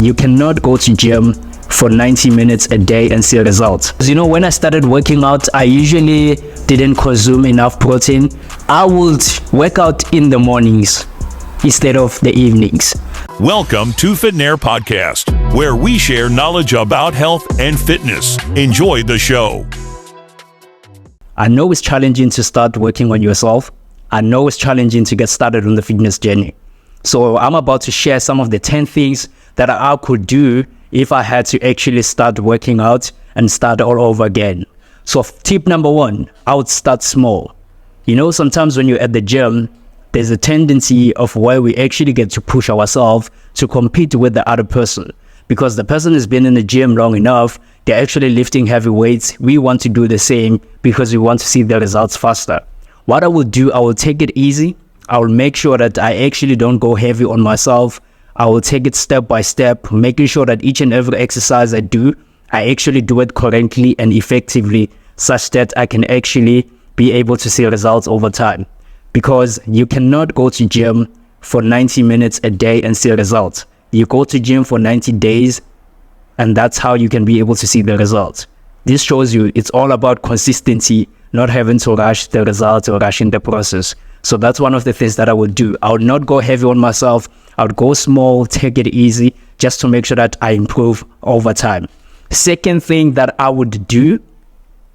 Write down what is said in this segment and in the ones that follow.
You cannot go to gym for 90 minutes a day and see results. You know, when I started working out, I usually didn't consume enough protein. I would work out in the mornings instead of the evenings. Welcome to Fitnair Podcast, where we share knowledge about health and fitness. Enjoy the show. I know it's challenging to start working on yourself. I know it's challenging to get started on the fitness journey. So I'm about to share some of the 10 things that I could do if I had to actually start working out and start all over again. So tip number 1, I would start small. You know, sometimes when you're at the gym, there's a tendency of where we actually get to push ourselves to compete with the other person. Because the person has been in the gym long enough, they're actually lifting heavy weights. We want to do the same because we want to see the results faster. What I will do, I will take it easy. I will make sure that I actually don't go heavy on myself. I will take it step by step, making sure that each and every exercise I do, I actually do it correctly and effectively, such that I can actually be able to see results over time. Because you cannot go to gym for 90 minutes a day and see results. You go to gym for 90 days, and that's how you can be able to see the results. This shows you it's all about consistency, not having to rush the results or rushing the process. So that's one of the things that I would do. I would not go heavy on myself. I would go small, take it easy, just to make sure that I improve over time. Second thing that I would do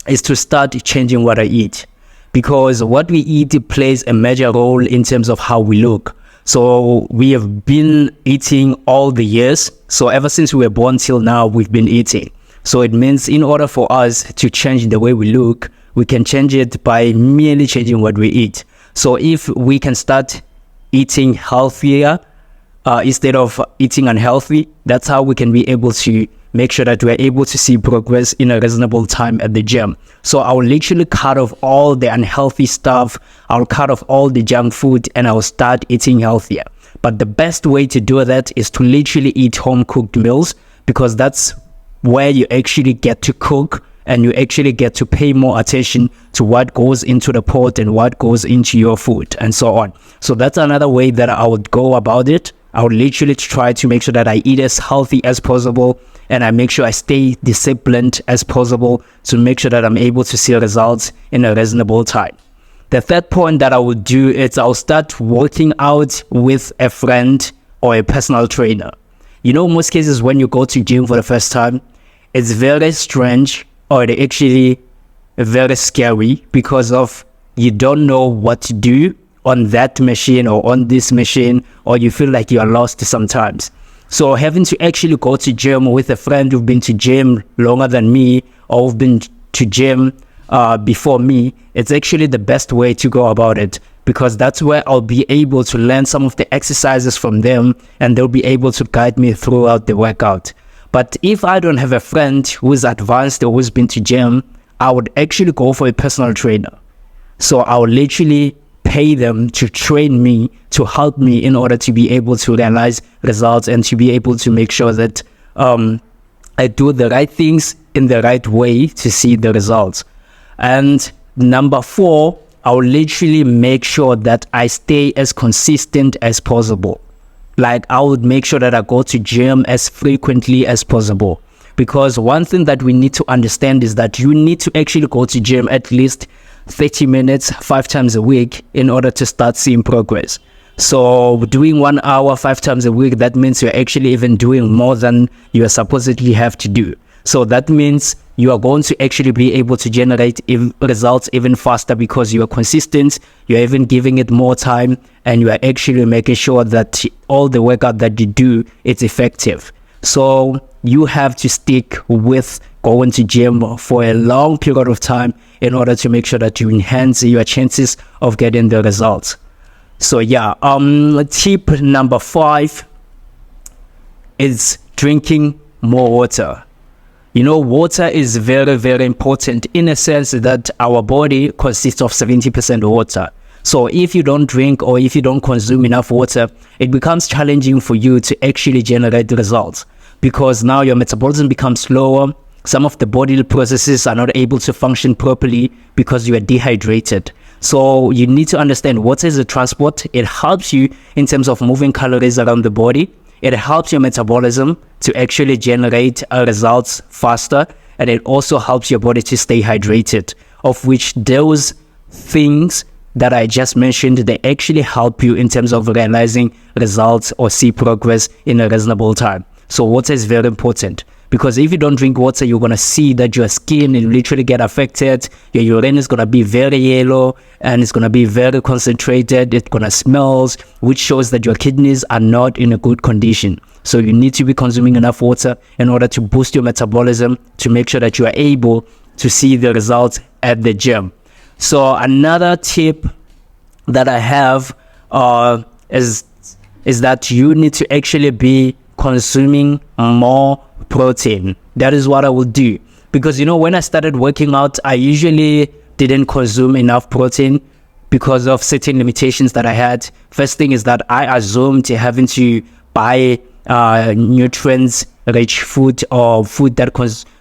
is to start changing what I eat. Because what we eat plays a major role in terms of how we look. So we have been eating all the years. So ever since we were born till now, we've been eating. So it means in order for us to change the way we look, we can change it by merely changing what we eat. So if we can start eating healthier instead of eating unhealthy, that's how we can be able to make sure that we're able to see progress in a reasonable time at the gym. So I'll literally cut off all the unhealthy stuff. I'll cut off all the junk food and I'll start eating healthier. But the best way to do that is to literally eat home cooked meals, because that's where you actually get to cook and you actually get to pay more attention to what goes into the pot and what goes into your food and so on. So that's another way that I would go about it. I would literally try to make sure that I eat as healthy as possible, and I make sure I stay disciplined as possible to make sure that I'm able to see results in a reasonable time. The third point that I would do is I'll start working out with a friend or a personal trainer. You know, most cases when you go to gym for the first time, it's very strange or actually very scary because of you don't know what to do on that machine or on this machine, or you feel like you are lost sometimes. So having to actually go to gym with a friend who've been to gym longer than me or who've been to gym before me, it's actually the best way to go about it, because that's where I'll be able to learn some of the exercises from them and they'll be able to guide me throughout the workout. But if I don't have a friend who's advanced or who's been to gym, I would actually go for a personal trainer. So I would literally pay them to train me, to help me in order to be able to realize results and to be able to make sure that I do the right things in the right way to see the results. And number 4, I will literally make sure that I stay as consistent as possible. Like I would make sure that I go to gym as frequently as possible. Because one thing that we need to understand is that you need to actually go to gym at least 30 minutes 5 times a week in order to start seeing progress. So doing 1 hour 5 times a week, that means you're actually even doing more than you are supposedly have to do. So that means you are going to actually be able to generate results even faster because you are consistent, you're even giving it more time, and you are actually making sure that all the workout that you do is effective. So you have to stick with going to gym for a long period of time in order to make sure that you enhance your chances of getting the results. So yeah, tip number 5 is drinking more water. You know, water is very, very important in a sense that our body consists of 70% water. So if you don't drink or if you don't consume enough water, it becomes challenging for you to actually generate the results, because now your metabolism becomes slower. Some of the bodily processes are not able to function properly because you are dehydrated. So you need to understand water is a transport. It helps you in terms of moving calories around the body. It helps your metabolism to actually generate results faster, and it also helps your body to stay hydrated, of which those things that I just mentioned, they actually help you in terms of realizing results or see progress in a reasonable time. So water is very important, because if you don't drink water, you're going to see that your skin will literally get affected. Your urine is going to be very yellow and it's going to be very concentrated. It's going to smell, which shows that your kidneys are not in a good condition. So you need to be consuming enough water in order to boost your metabolism, to make sure that you are able to see the results at the gym. So another tip that I have is that you need to actually be consuming more protein. That is what I will do, because when I started working out, I usually didn't consume enough protein because of certain limitations that I had. First thing is that I assumed having to buy nutrients rich food or food that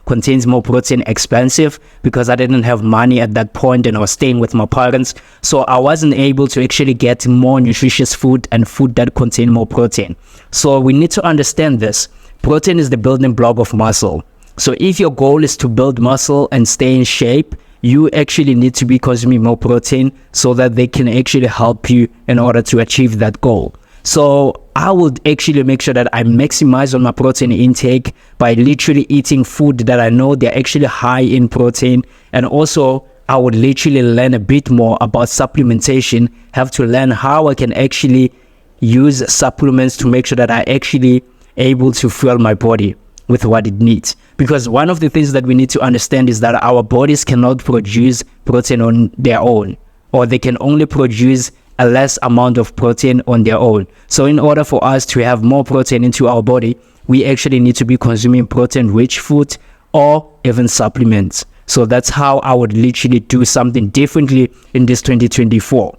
contains more protein expensive, because I didn't have money at that point and I was staying with my parents. So I wasn't able to actually get more nutritious food and food that contain more protein. So we need to understand this. Protein is the building block of muscle. So if your goal is to build muscle and stay in shape, you actually need to be consuming more protein so that they can actually help you in order to achieve that goal. So I would actually make sure that I maximize on my protein intake by literally eating food that I know they're actually high in protein. And also I would literally learn a bit more about supplementation, have to learn how I can actually use supplements to make sure that I actually able to fuel my body with what it needs. Because one of the things that we need to understand is that our bodies cannot produce protein on their own, or they can only produce a less amount of protein on their own. So in order for us to have more protein into our body, we actually need to be consuming protein-rich food or even supplements. So that's how I would literally do something differently in this 2024.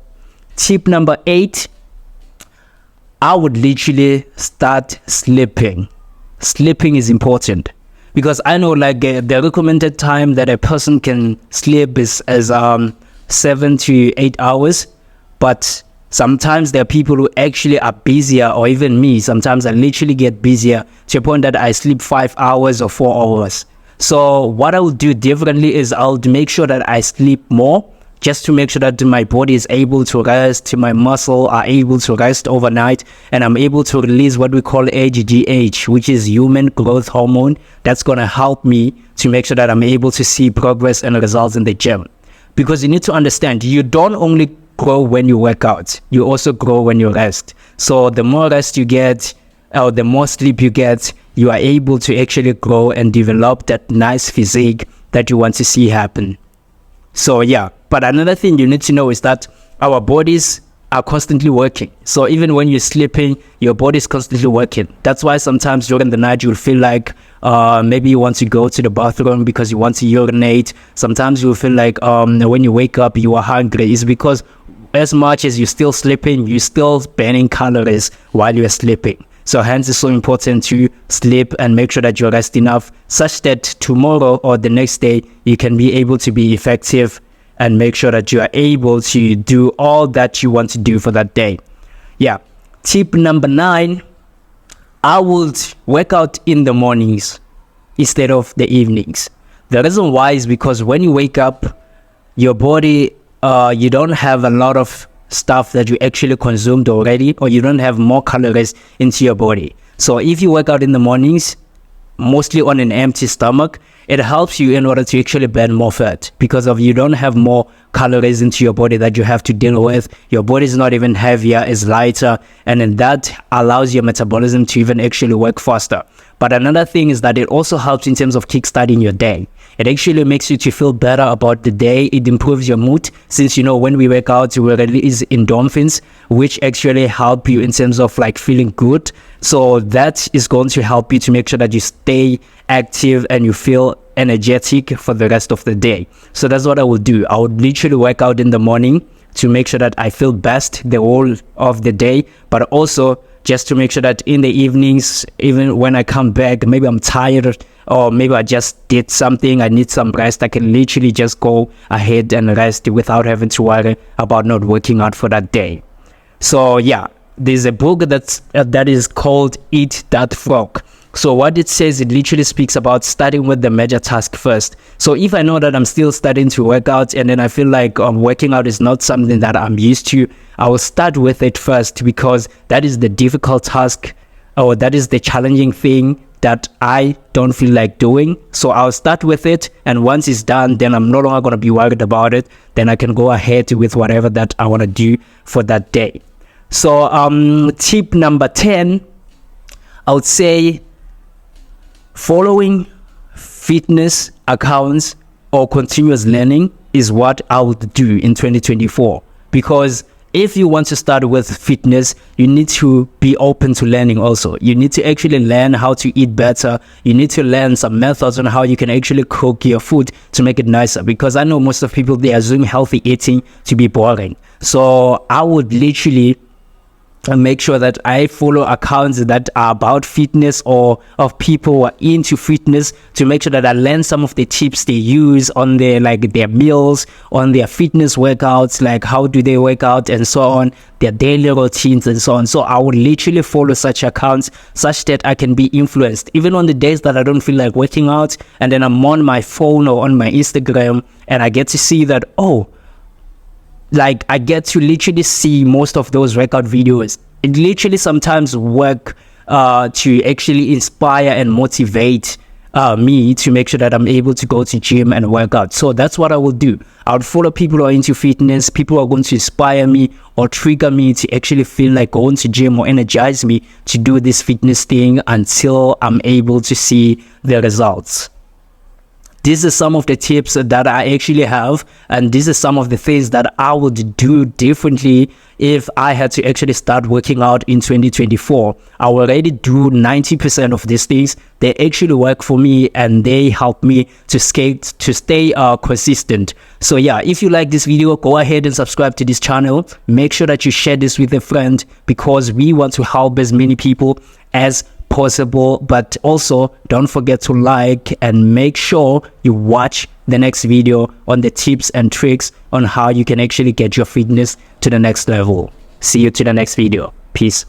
Tip number 8, I would literally start sleeping. Sleeping is important, because I know the recommended time that a person can sleep is 7 to 8 hours. But sometimes there are people who actually are busier, or even me, sometimes I literally get busier to a point that I sleep 5 hours or 4 hours. So what I will do differently is I'll make sure that I sleep more, just to make sure that my body is able to rest, my muscle are able to rest overnight, and I'm able to release what we call HGH, which is human growth hormone. That's going to help me to make sure that I'm able to see progress and results in the gym. Because you need to understand, you don't only grow when you work out, you also grow when you rest. So the more rest you get, or the more sleep you get, you are able to actually grow and develop that nice physique that you want to see happen. So yeah, but another thing you need to know is that our bodies are constantly working. So even when you're sleeping, your body is constantly working. That's why sometimes during the night you'll feel like maybe you want to go to the bathroom because you want to urinate. Sometimes you'll feel like when you wake up you are hungry. It's because as much as you're still sleeping, you're still burning calories while you're sleeping. So hence it's so important to sleep and make sure that you rest enough, such that tomorrow or the next day you can be able to be effective and make sure that you are able to do all that you want to do for that day. Yeah. Tip number 9, I would work out in the mornings instead of the evenings. The reason why is because when you wake up, your body, you don't have a lot of stuff that you actually consumed already, or you don't have more calories into your body. So if you work out in the mornings, mostly on an empty stomach, it helps you in order to actually burn more fat, because of you don't have more calories into your body that you have to deal with. Your body is not even heavier, it's lighter, and then that allows your metabolism to even actually work faster. But another thing is that it also helps in terms of kickstarting your day. It actually makes you to feel better about the day. It improves your mood, since when we work out, we release endorphins, which actually help you in terms of feeling good. So that is going to help you to make sure that you stay active and you feel energetic for the rest of the day. So that's what I would do. I would literally work out in the morning to make sure that I feel best the whole of the day, but also just to make sure that in the evenings, even when I come back, maybe I'm tired or maybe I just did something, I need some rest, I can literally just go ahead and rest without having to worry about not working out for that day. So yeah, there's a book that is called Eat That Frog. So what it says, it literally speaks about starting with the major task first. So if I know that I'm still starting to work out and then I feel like working out is not something that I'm used to, I will start with it first, because that is the difficult task, or that is the challenging thing that I don't feel like doing. So I'll start with it, and once it's done, then I'm no longer going to be worried about it. Then I can go ahead with whatever that I want to do for that day. So tip number 10, I would say following fitness accounts or continuous learning is what I would do in 2024. Because if you want to start with fitness, you need to be open to learning also. You need to actually learn how to eat better. You need to learn some methods on how you can actually cook your food to make it nicer. Because I know most of people, they assume healthy eating to be boring. So I would literally and make sure that I follow accounts that are about fitness or of people who are into fitness, to make sure that I learn some of the tips they use on their meals, on their fitness workouts, like how do they work out and so on, their daily routines and so on. So I would literally follow such accounts such that I can be influenced, even on the days that I don't feel like working out, and then I'm on my phone or on my Instagram and I get to see that, I get to literally see most of those workout videos. It literally sometimes work to actually inspire and motivate me to make sure that I'm able to go to gym and work out. So that's what I will do. I would follow people who are into fitness, people who are going to inspire me or trigger me to actually feel like going to gym, or energize me to do this fitness thing until I'm able to see the results. These are some of the tips that I actually have, and these are some of the things that I would do differently if I had to actually start working out in 2024. I already do 90% of these things. They actually work for me and they help me to stay consistent. So yeah, if you like this video, go ahead and subscribe to this channel. Make sure that you share this with a friend, because we want to help as many people as possible. But also don't forget to like and make sure you watch the next video on the tips and tricks on how you can actually get your fitness to the next level. See you to the next video. Peace.